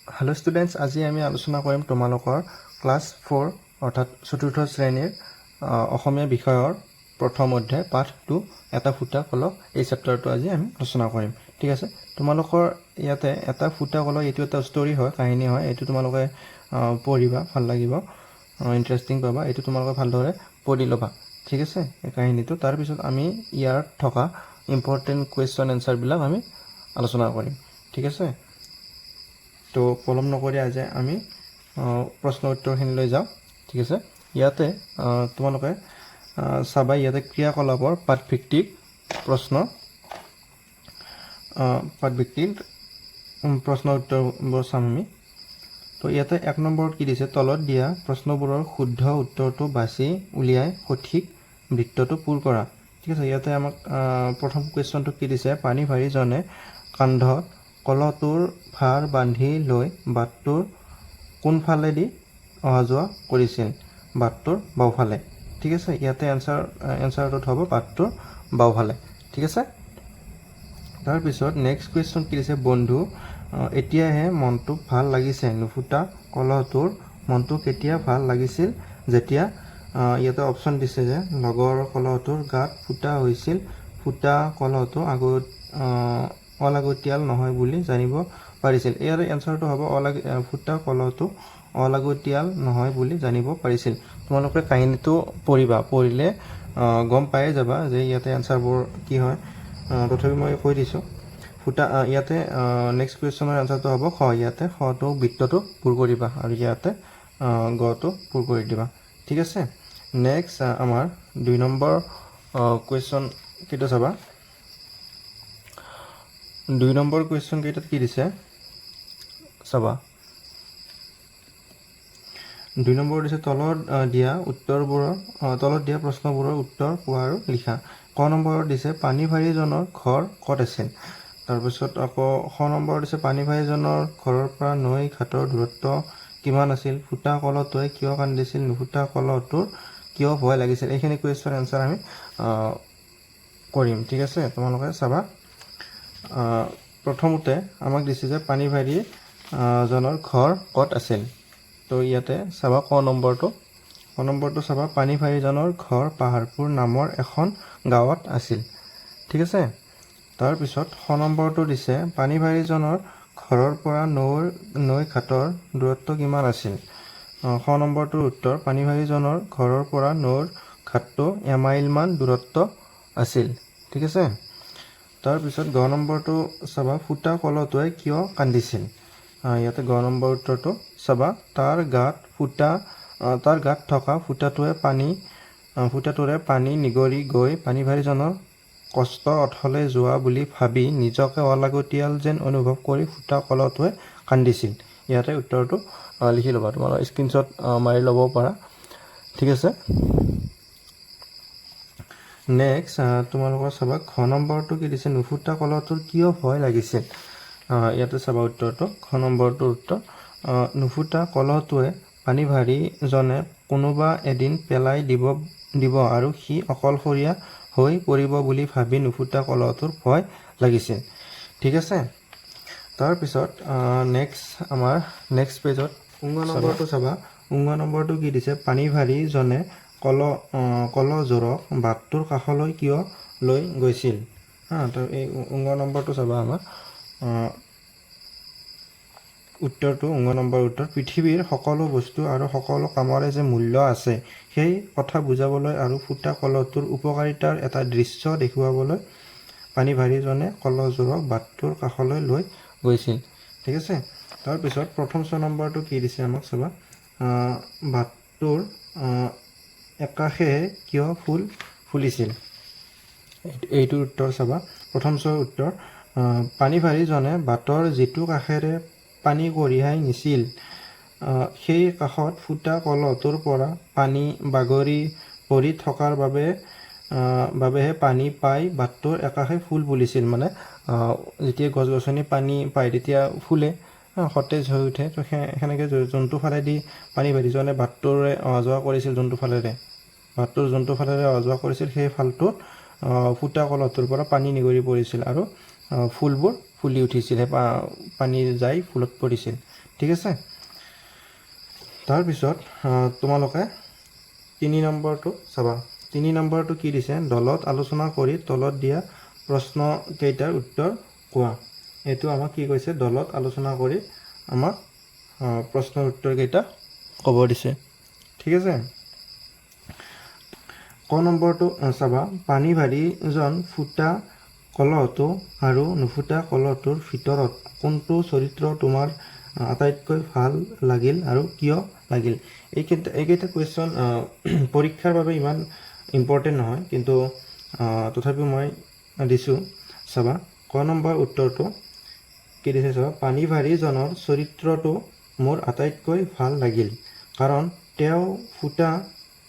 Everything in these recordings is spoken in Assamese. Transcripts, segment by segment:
हेलो स्टूडेंट्स আজি আমি আলোচনা কৰিম তোমালোকৰ ক্লাস 4 অৰ্থাৎ চতুৰ্থ শ্ৰেণীৰ অসমীয়া বিষয়ৰ প্ৰথম অধ্যায় পাঠ 2 এটা ফুটা কলক এই চেপ্টাৰটো আজি আমি আলোচনা কৰিম ঠিক আছে তোমালোকৰ ইয়াতে এটা ফুটা কলক এটো এটা ষ্টৰী হয় কাহিনী হয় এটো তোমালোকে পঢ়িবা ভাল লাগিব ইন্টাৰেষ্টিং পাবা এটো তোমালোকে ভালদৰে পঢ়ি লবা ঠিক আছে এই কাহিনীটো তাৰ পিছত আমি ইয়াৰ থকা ইম্পৰ্টেন্ট কোৱেশ্চন আনসাৰ বিলাক আমি আলোচনা কৰিম ঠিক আছে তো পলম নকৰি আজি আমি প্ৰশ্ন উত্তৰখিনিলৈ যাওঁ ঠিক আছে ইয়াতে তোমালোকে চাবা ইয়াতে ক্ৰিয়াকলাপৰ পাঠভিত্তিক প্ৰশ্ন পাঠভিত্তিক প্ৰশ্ন উত্তৰবোৰ চাম আমি তো ইয়াতে 1 নম্বৰত কি দিছে তলত দিয়া প্ৰশ্নবোৰৰ শুদ্ধ উত্তৰটো বাছি উলিয়াই সঠিক বৃত্তটো পূৰ কৰা ঠিক আছে ইয়াতে আমাক প্ৰথম কোৱেশ্চনটো কি দিছে পানী ভাৰী জনে কান্ধত কলটোৰ ভাৰ বান্ধি লৈ বাটটোৰ কোনফালেদি অহা যোৱা কৰিছিল বাটটোৰ বাওফালে ঠিক আছে ইয়াতে এনসাৰটো হ'ব বাটটোৰ বাওফালে ঠিক আছে তাৰ পিছত নেক্সট কোৱেশ্চন কি দিছে বন্ধু এতিয়াহে মনটো ভাল লাগিছে নুফুটা কলটোৰ মনটো কেতিয়া ভাল লাগিছিল যেতিয়া ইয়াতে অপচন দিছে যে লগৰ কলটোৰ গাত ফুটা হৈছিল ফুটা কলটো আগত অলাগতিয়াল নহয় বুলি জানিব পাৰিছিল ইয়াৰ এনসাৰটো হ'ব ফুটা কলটো অলাগতিয়াল নহয় বুলি জানিব পাৰিছিল তোমালোকে কাহিনীটো পঢ়িবা পঢ়িলে গম পাই যাবা যে ইয়াতে এনসাৰবোৰ কি হয় তথাপি মই কৈ দিছো ফুটা ইয়াতে নেক্সট কোৱেশ্চনৰ এনসাৰটো হ'ব খ ইয়াতে খটো বৃত্তটো পূৰ কৰিবা আৰু ইয়াতে গটো পূৰ কৰি দিবা ঠিক আছে নেক্সট আমাৰ 2 নম্বৰ কোৱেশ্চন কিটো চাবা 2 নম্বৰ কোৱেশ্চন কেইটাত কি দিছে চাবা 2 নম্বৰ দিছে তলত দিয়া উত্তৰবোৰৰ তলত দিয়া প্ৰশ্নবোৰৰ উত্তৰ কোৱা আৰু লিখা ক নম্বৰত দিছে পানী ভাৰী জনৰ ঘৰ ক'ত আছিল তাৰ পিছত আকৌ খ নম্বৰ দিছে পানী ভাৰী জনৰ ঘৰৰ পৰা নৈ ঘাটৰ দূৰত্ব কিমান আছিল ফুটা কলটোৱে কিয় কান্দিছিল নুফুটা কলটোৰ কিয় ভয় লাগিছিল এইখিনি কোৱেশ্চন আনসাৰ আমি কৰিম ঠিক আছে তোমালোকে চাবা প্ৰথমতে আমাক দিছে যে পানী ভাৰী জনৰ ঘৰ ক'ত আছিল তো ইয়াতে চাবা ক নম্বৰটো চাবা পানী ভাৰী জনৰ ঘৰ পাহাৰপুৰ নামৰ এখন গাঁৱত আছিল ঠিক আছে তাৰ পিছত খ নম্বৰটো দিছে পানী ভাৰী জনৰ ঘৰৰ পৰা নৈ ঘাটৰ দূৰত্ব কিমান আছিল খ নম্বৰটোৰ উত্তৰ পানী ভাৰী জনৰ ঘৰৰ পৰা নৈৰ ঘাটটো এমাইল মান দূৰত্ব আছিল ঠিক আছে তাৰ পিছত গ নম্বৰটো চাবা ফুটা কলটোৱে কিয় কান্দিছিল ইয়াতে গ নম্বৰ উত্তৰটো চাবা তাৰ গাত থকা ফুটাটোৰে পানী নিগৰি গৈ পানী ভাৰী জনৰ কষ্ট অথলে যোৱা বুলি ভাবি নিজকে অলাগতিয়াল যেন অনুভৱ কৰি ফুটা কলটোৱে কান্দিছিল ইয়াতে উত্তৰটো লিখি ল'বা তোমালোকে স্ক্ৰীনশ্বট মাৰি ল'ব পাৰা ঠিক আছে নেক্সট তোমালোকৰ চাবা খ নম্বৰটো কি দিছে নুফুটা কলটোৰ কিয় ভয় লাগিছিল ইয়াতে চাবা উত্তৰটো খ নম্বৰটোৰ উত্তৰ নুফুটা কলটোৱে পানী ভাৰী জনে কোনোবা এদিন পেলাই দিব আৰু সি অকলশৰীয়া হৈ পৰিব বুলি ভাবি নুফুটা কলটোৰ ভয় লাগিছিল ঠিক আছে তাৰ পিছত নেক্সট আমাৰ নেক্সট পেজত 19 নম্বৰটো চাবা 19 নম্বৰটো কি দিছে পানী ভাৰী জনে কলজোৰক বাটটোৰ কাষলৈ কিয় লৈ গৈছিল তো এই 19 নম্বৰটো চাবা আমাৰ উত্তৰটো 19 নম্বৰ উত্তৰ পৃথিৱীৰ সকলো বস্তু আৰু সকলো কামৰে যে মূল্য আছে সেই কথা বুজাবলৈ আৰু ফুটা কলটোৰ উপকাৰিতাৰ এটা দৃশ্য দেখুৱাবলৈ পানী ভাৰী জনে কলজোৰক বাটটোৰ কাষলৈ লৈ গৈছিল ঠিক আছে তাৰ পিছত প্ৰথম 6 নম্বৰটো কি দিছে আমাক চাবা বাটটোৰ একাষে কিয় ফুল ফুলিছিল এইটোৰ উত্তৰ চাবা প্ৰথম 6 উত্তৰ পানী ভাৰী জনে বাটৰ যিটো কাষেৰে পানী কঢ়িয়াই নিছিল সেই কাষত ফুটা কলটোৰ পৰা পানী বাগৰি পৰি থকাৰ বাবেহে পানী পাই বাটটোৰ একাষে ফুল ফুলিছিল মানে যেতিয়া গছ গছনি পানী পায় তেতিয়া ফুলে সতেজ হৈ উঠে তো সেনেকৈ যোনটো ফালেদি পানী ভাৰী জনে বাটটোৰে অহা যোৱা কৰিছিল যোনটো ফালেৰে অহা যোৱা কৰিছিল সেই ফালটোত ফুটা কলটোৰ পৰা পানী নিগৰি পৰিছিল আৰু ফুলবোৰ ফুলি উঠিছিল পানী যাই ফুলত পৰিছিল ঠিক আছে। তাৰপিছত তোমালোকে 3 নম্বৰটো চাবা। 3 নম্বৰটো কি দিছে, দলত আলোচনা কৰি তলত দিয়া প্ৰশ্নকেইটাৰ উত্তৰ কোৱা। এইটো আমাক কি কৈছে, দলত আলোচনা কৰি আমাক প্ৰশ্নৰ উত্তৰকেইটা ক'ব দিছে। ঠিক আছে। ক নম্বৰটো চাবা, পানী ভাৰীজন ফুটা কলহটো আৰু নুফুটা কলহটোৰ ভিতৰত কোনটো চৰিত্ৰ তোমাৰ আটাইতকৈ ভাল লাগিল আৰু কিয় লাগিল। এইকেইটা কুৱেশ্যন পৰীক্ষাৰ বাবে ইমান ইম্পৰ্টেণ্ট নহয়, কিন্তু তথাপিও মই দিছোঁ। চাবা, ক নম্বৰ উত্তৰটো কি দিছে চাবা, পানী ভাৰীজনৰ চৰিত্ৰটো মোৰ আটাইতকৈ ভাল লাগিল কাৰণ তেওঁ ফুটা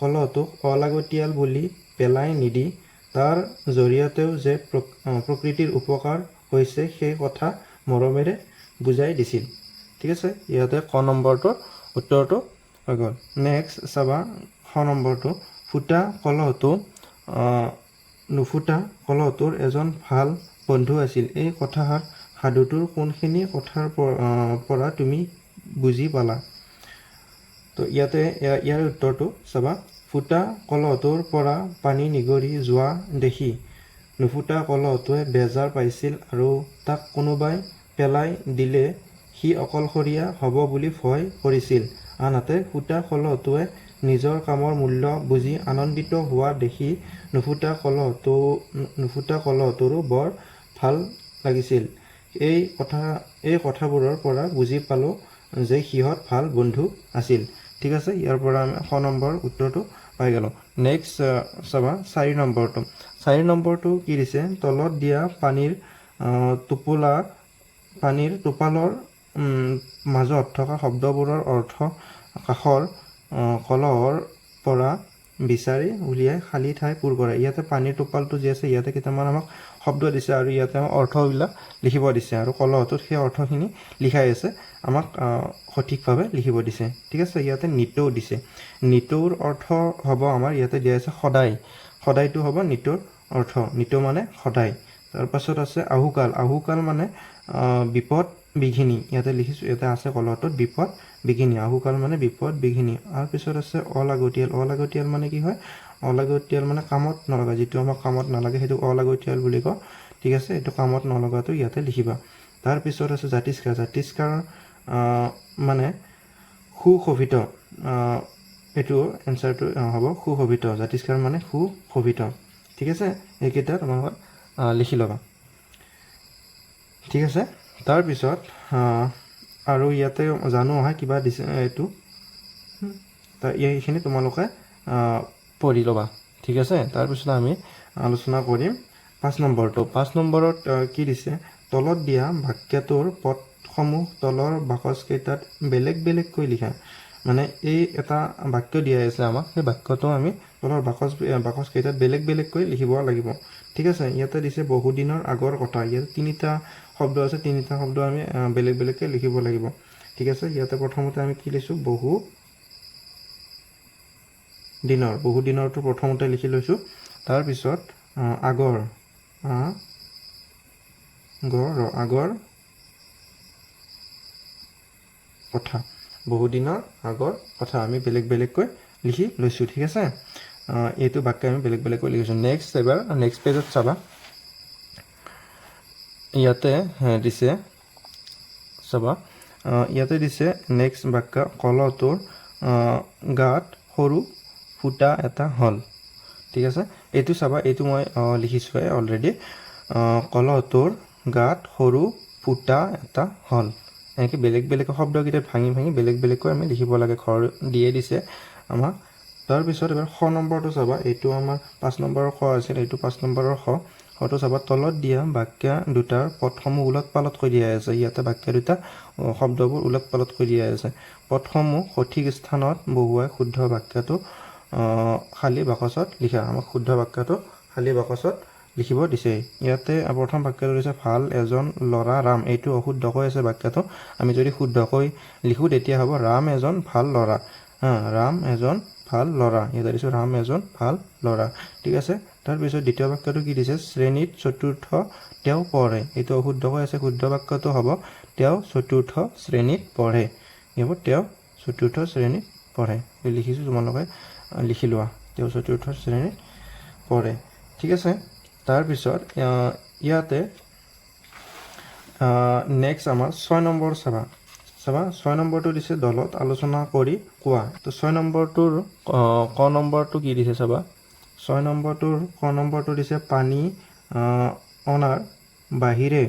কলহটোক অলাগতিয়াল বুলি পেলাই নিদি তাৰ জৰিয়তেও যে প্ৰকৃতিৰ উপকাৰ হৈছে সেই কথা মৰমেৰে বুজাই দিছিল। ঠিক আছে, ইয়াতে ক নম্বৰটোৰ উত্তৰটো হৈ গ'ল। নেক্সট চাবা, খ নম্বৰটো, ফুটা কলহটো নুফুটা কলহটোৰ এজন ভাল বন্ধু আছিল। এই কথাষাৰ সাধুটোৰ কোনখিনি কথাৰ পৰা তুমি বুজি পালা। তো ইয়াতে ইয়াৰ উত্তৰটো চাবা, ফুটা কলহটোৰ পৰা পানী নিগৰি যোৱা দেখি নুফুটা কলহটোৱে বেজাৰ পাইছিল আৰু তাক কোনোবাই পেলাই দিলে সি অকলশৰীয়া হ'ব বুলি ভয় কৰিছিল। আনহাতে ফুটা কলহটোৱে নিজৰ কামৰ মূল্য বুজি আনন্দিত হোৱা দেখি নুফুটা কলহটোৰো বৰ ভাল লাগিছিল। এই কথাবোৰৰ পৰা বুজি পালোঁ যে সিহঁত ভাল বন্ধু আছিল। ঠিক আছে, ইয়াৰ পৰা আমি খ নম্বৰ উত্তৰটো পাই গ'লোঁ। নেক্সট চাবা, 4 নম্বৰটো। 4 নম্বৰটো কি দিছে, তলত দিয়া পানীৰ টোপালৰ মাজত থকা শব্দবোৰৰ অৰ্থ কাষৰ কলহৰ পৰা বিচাৰি উলিয়াই খালী ঠাই পূৰ কৰে। ইয়াতে পানীৰ টোপালটো যি আছে, ইয়াতে কেইটামান আমাক শব্দ দিছে আৰু ইয়াতে আমাক অৰ্থবিলাক লিখিব দিছে আৰু কলহটোত সেই অৰ্থখিনি লিখাই আছে, আমাক সঠিকভাৱে লিখিব দিছে। ঠিক আছে, ইয়াতে নিতৌ দিছে। নিতৌৰ অৰ্থ হ'ব আমাৰ ইয়াতে দিয়া আছে সদায়। সদায়টো হ'ব নিতৌৰ অৰ্থ। নিতৌ মানে সদায়। তাৰপাছত আছে আহুকাল। আহুকাল মানে বিপদ বিঘিনি। ইয়াতে লিখিছোঁ, ইয়াতে আছে কলহটোত বিপদ বিঘিনি। আহুকাল মানে বিপদ বিঘিনি। তাৰপিছত আছে অলাগতিয়াল। অলাগতিয়াল মানে কি হয়, অলাগতিয়াল মানে কামত নলগা। যিটো আমাক কামত নালাগে সেইটো অলাগতিয়াল বুলি কওঁ। ঠিক আছে, এইটো কামত নলগাটো ইয়াতে লিখিবা। তাৰপিছত আছে জাতিস্কাৰ। জাতিস্কাৰ মানে সুশোভিত। এইটো এনচাৰটো হ'ব সুশোভিত। জাতিস্কাৰ মানে সুশোভিত। ঠিক আছে, এইকেইটা তোমালোকে লিখি ল'বা। ঠিক আছে, তাৰপিছত আৰু ইয়াতে জানো অহা কিবা দিছে, এইটো এইখিনি তোমালোকে পঢ়ি ল'বা। ঠিক আছে, তাৰপিছত আমি আলোচনা কৰিম 5 নম্বৰটো। 5 নম্বৰত কি দিছে, তলত দিয়া বাক্যটোৰ পদসমূহ তলৰ বাকচকেইটাত বেলেগ বেলেগকৈ লিখা। মানে এই এটা বাক্য দিয়া আছে আমাক, সেই বাক্যটো আমি তলৰ বাকচকেইটাত বেলেগ বেলেগকৈ লিখিব লাগিব। ঠিক আছে, ইয়াতে দিছে বহুদিনৰ আগৰ কথা। ইয়াতে 3টা শব্দ আছে, 3টা শব্দ আমি বেলেগ বেলেগকৈ লিখিব লাগিব। ঠিক আছে, ইয়াতে প্ৰথমতে আমি কি লিখিছোঁ, বহুদিনৰটো প্ৰথমতে লিখি লৈছোঁ। তাৰপিছত আগৰ কথা, বহুদিনৰ আগৰ কথা আমি বেলেগ বেলেগকৈ লিখি লৈছোঁ। ঠিক আছে, এইটো বাক্য আমি বেলেগ বেলেগকৈ লিখিছোঁ। নেক্সট পেজত চাবা, ইয়াতে দিছে চাবা, ইয়াতে দিছে নেক্সট বাক্য, কলহটোৰ গাত সৰু ফুটা এটা হ'ল। ঠিক আছে, এইটো চাবা, এইটো মই লিখিছোঁৱে অলৰেডি। কলহটোৰ গাত সৰু ফুটা এটা হ'ল। এনেকৈ বেলেগ বেলেগ শব্দকেইটা ভাঙি ভাঙি বেলেগ বেলেগকৈ আমি লিখিব লাগে। ঘৰ দিয়ে দিছে আমাক। তাৰপিছত এবাৰ খ নম্বৰটো চাবা, এইটো আমাৰ 5 নম্বৰৰ খ আছিল, এইটো 5 নম্বৰৰ খটো চাবা, তলত দিয়া বাক্য দুটাৰ পদসমূহ ওলট পালটকৈ দিয়া আছে। ইয়াতে বাক্য দুটা শব্দবোৰ ওলট পালটকৈ দিয়া আছে। পদসমূহ সঠিক স্থানত বহুৱাই শুদ্ধ বাক্যটো খালী বাকচত লিখা। আমাক শুদ্ধ বাক্যটো খালী বাকচত লিখিব দিছে। ইয়াতে প্ৰথম বাক্যটো দিছে, ভাল এজন ল'ৰা ৰাম। এইটো অশুদ্ধকৈ আছে বাক্যটো। আমি যদি শুদ্ধকৈ লিখোঁ তেতিয়া হ'ব ৰাম এজন ভাল ল'ৰা। ৰাম এজন ভাল ল'ৰা। ইয়াতে দিছোঁ ৰাম এজন ভাল ল'ৰা। ঠিক আছে, তাৰপিছত দ্বিতীয় বাক্যটো কি দিছে শ্ৰেণীত চতুৰ্থ তেওঁ পঢ়ে এইটো অশুদ্ধকৈ আছে শুদ্ধ বাক্যটো হ'ব তেওঁ চতুৰ্থ শ্ৰেণীত পঢ়ে এইবোৰ তেওঁ চতুৰ্থ শ্ৰেণীত পঢ়ে লিখিছোঁ তোমালোকে লিখি লোৱা তেওঁ চতুৰ্থ শ্ৰেণীত পঢ়ে ঠিক আছে তাৰপিছত ইয়াতে নেক্সট আমাৰ 6 নম্বৰ চাবা 6 নম্বৰটো দিছে দলত আলোচনা কৰি কোৱা তো 6 নম্বৰটোৰ ক নম্বৰটো কি দিছে চাবা 6 নম্বৰটোৰ ক নম্বৰটো দিছে পানী অনাৰ বাহিৰে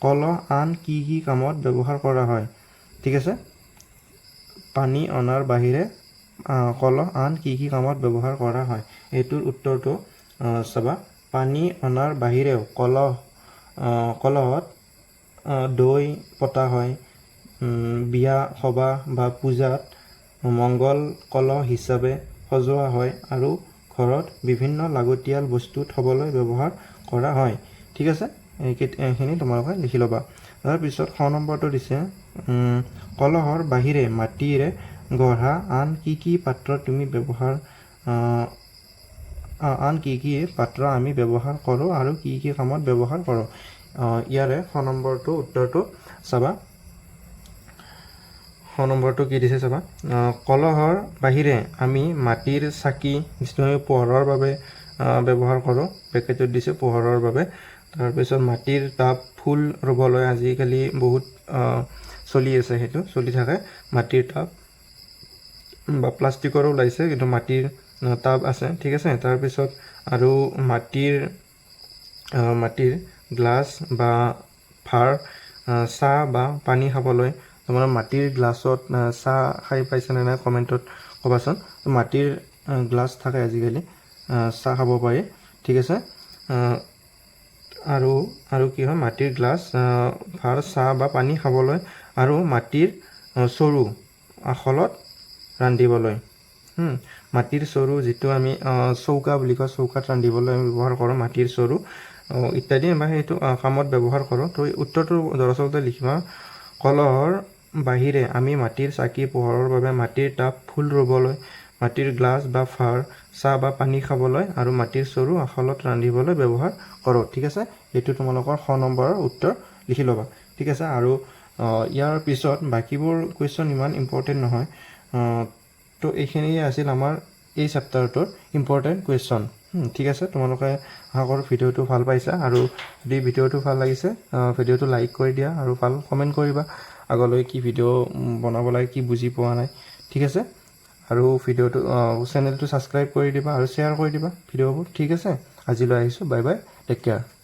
কলহ আন কি কি কামত ব্যৱহাৰ কৰা হয় ঠিক আছে পানী অনাৰ বাহিৰে কলহ আন কি কি কামত ব্যৱহাৰ কৰা হয় এইটোৰ উত্তৰটো চাবা পানী অনাৰ বাহিৰেও কলহত দৈ পতা হয় বিয়া সভা বা পূজাত মংগল কলহ হিচাপে সজোৱা হয় আৰু ঘৰত বিভিন্ন লাগতিয়াল বস্তু থবলৈ ব্যৱহাৰ কৰা হয় ঠিক আছে এইখিনি তোমালোকে লিখি ল'বা তাৰপিছত খ নম্বৰটো দিছে কলহৰ বাহিৰে মাটিৰে গঢ়া আন কি কি পাত্ৰ তুমি ব্যৱহাৰ আন কি কি পাত্ৰ আমি ব্যৱহাৰ কৰোঁ আৰু কি কি কামত ব্যৱহাৰ কৰোঁ ইয়াৰে খ নম্বৰটো উত্তৰটো চাবা খ নম্বৰটো কি দিছে চাবা কলহৰ বাহিৰে আমি মাটিৰ চাকি যিটো আমি পোহৰৰ বাবে ব্যৱহাৰ কৰোঁ পেকেটত দিছে পোহৰৰ বাবে তাৰপিছত মাটিৰ টাব ফুল ৰুবলৈ আজিকালি বহুত চলি আছে সেইটো চলি থাকে মাটিৰ টাব বা প্লাষ্টিকৰো ওলাইছে কিন্তু মাটিৰ টাব আছে ঠিক আছে তাৰপিছত আৰু মাটিৰ গ্লাছ বা ভাৰ চাহ বা পানী খাবলৈ তোমাৰ মাটিৰ গ্লাছত চাহ খাই পাইছেনে নাই কমেণ্টত ক'বাচোন মাটিৰ গ্লাছ থাকে আজিকালি চাহ খাব পাৰি ঠিক আছে আৰু কি হয় মাটিৰ গ্লাছ ভাৰ চাহ বা পানী খাবলৈ আৰু মাটিৰ চৰু আখলত ৰান্ধিবলৈ মাটিৰ চৰু যিটো আমি চৌকা বুলি কওঁ চৌকাত ৰান্ধিবলৈ আমি ব্যৱহাৰ কৰোঁ মাটিৰ চৰু ইত্যাদি বা সেইটো কামত ব্যৱহাৰ কৰোঁ তো উত্তৰটো দৰাচলতে লিখিবা কলহৰ বাহিৰে আমি মাটিৰ চাকি পোহৰৰ বাবে মাটিৰ টাব ফুল ৰুবলৈ মাটিৰ গ্লাছ বা ভাৰ চাহ বা পানী খাবলৈ আৰু মাটিৰ চৰু আখলত ৰান্ধিবলৈ ব্যৱহাৰ কৰোঁ ঠিক আছে এইটো তোমালোকৰ খ নম্বৰৰ উত্তৰ লিখি ল'বা ঠিক আছে আৰু ইয়াৰ পিছত বাকীবোৰ কুৱেশ্যন ইমান ইম্পৰ্টেণ্ট নহয় তো এইখিনিয়ে আছিল আমাৰ এই চেপ্টাৰটোৰ ইম্পৰ্টেণ্ট কুৱেশ্যন ঠিক আছে তোমালোকে আশা কৰোঁ ভিডিঅ'টো ভাল পাইছা আৰু যদি ভিডিঅ'টো ভাল লাগিছে ভিডিঅ'টো লাইক কৰি দিয়া আৰু ভাল কমেণ্ট কৰিবা আগলৈ কি ভিডিঅ' বনাব লাগে কি বুজি পোৱা নাই ঠিক আছে আৰু ভিডিঅ'টো চেনেলটো ছাবস্ক্ৰাইব কৰি দিবা আৰু শ্বেয়াৰ কৰি দিবা ভিডিঅ'বোৰ ঠিক আছে আজিলৈ আহিছোঁ বাই বাই টেক কেয়াৰ